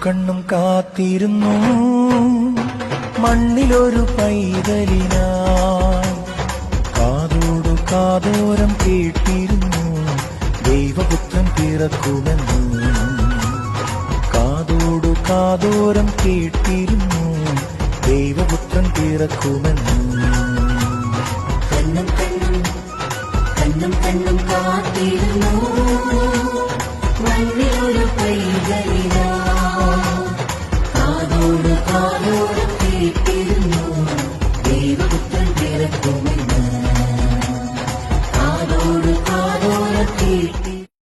കണ്ണും കാത്തിരുന്നു മണ്ണിലൊരു പൈതലിനായി. കാതോടു കാതോരം കേട്ടിരുന്നു ദൈവപുത്രൻ പിറക്കുമെന്ന്. കാതോടു കാതോരം കേട്ടിരുന്നു ദൈവപുത്രൻ പിറക്കുമെന്ന്. കണ്ണും കണ്ണും കണ്ണും കണ്ണും കാത്തിരുന്നു